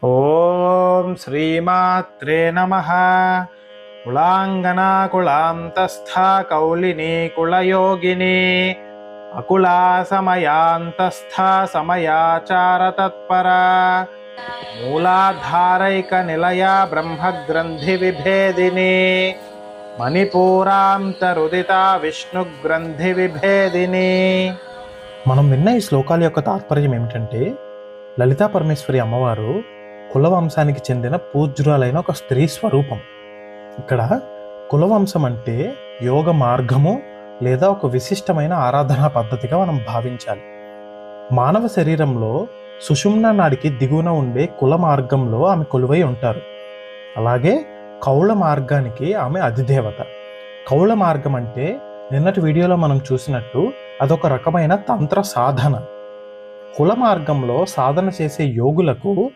ఓం శ్రీమాత్రే నమః. కులాంగనా కులాంతస్థ కౌలిని కులయోగిని అకులా సమయాంతస్థ సమయాచార తత్పర మూలాధారైక నిలయ బ్రహ్మగ్రంథి విభేదిని మణిపూరాంతరుదిత విష్ణుగ్రంథి విభేదిని. మనం విన్న ఈ శ్లోకాల యొక్క తాత్పర్యం ఏమిటంటే, లలితా పరమేశ్వరి అమ్మవారు కులవంశానికి చెందిన పూజ్యురాలైన ఒక స్త్రీ స్వరూపం. ఇక్కడ కులవంశం అంటే యోగ మార్గము లేదా ఒక విశిష్టమైన ఆరాధనా పద్ధతిగా మనం భావించాలి. మానవ శరీరంలో సుషుమ్న నాడికి దిగువన ఉండే కుల మార్గంలో ఆమె కొలువై ఉంటారు. అలాగే కౌళ మార్గానికి ఆమె అధిదేవత. కౌళ మార్గం అంటే నిన్నటి వీడియోలో మనం చూసినట్టు అదొక రకమైన తంత్ర సాధన. కుల మార్గంలో సాధన చేసే యోగులకు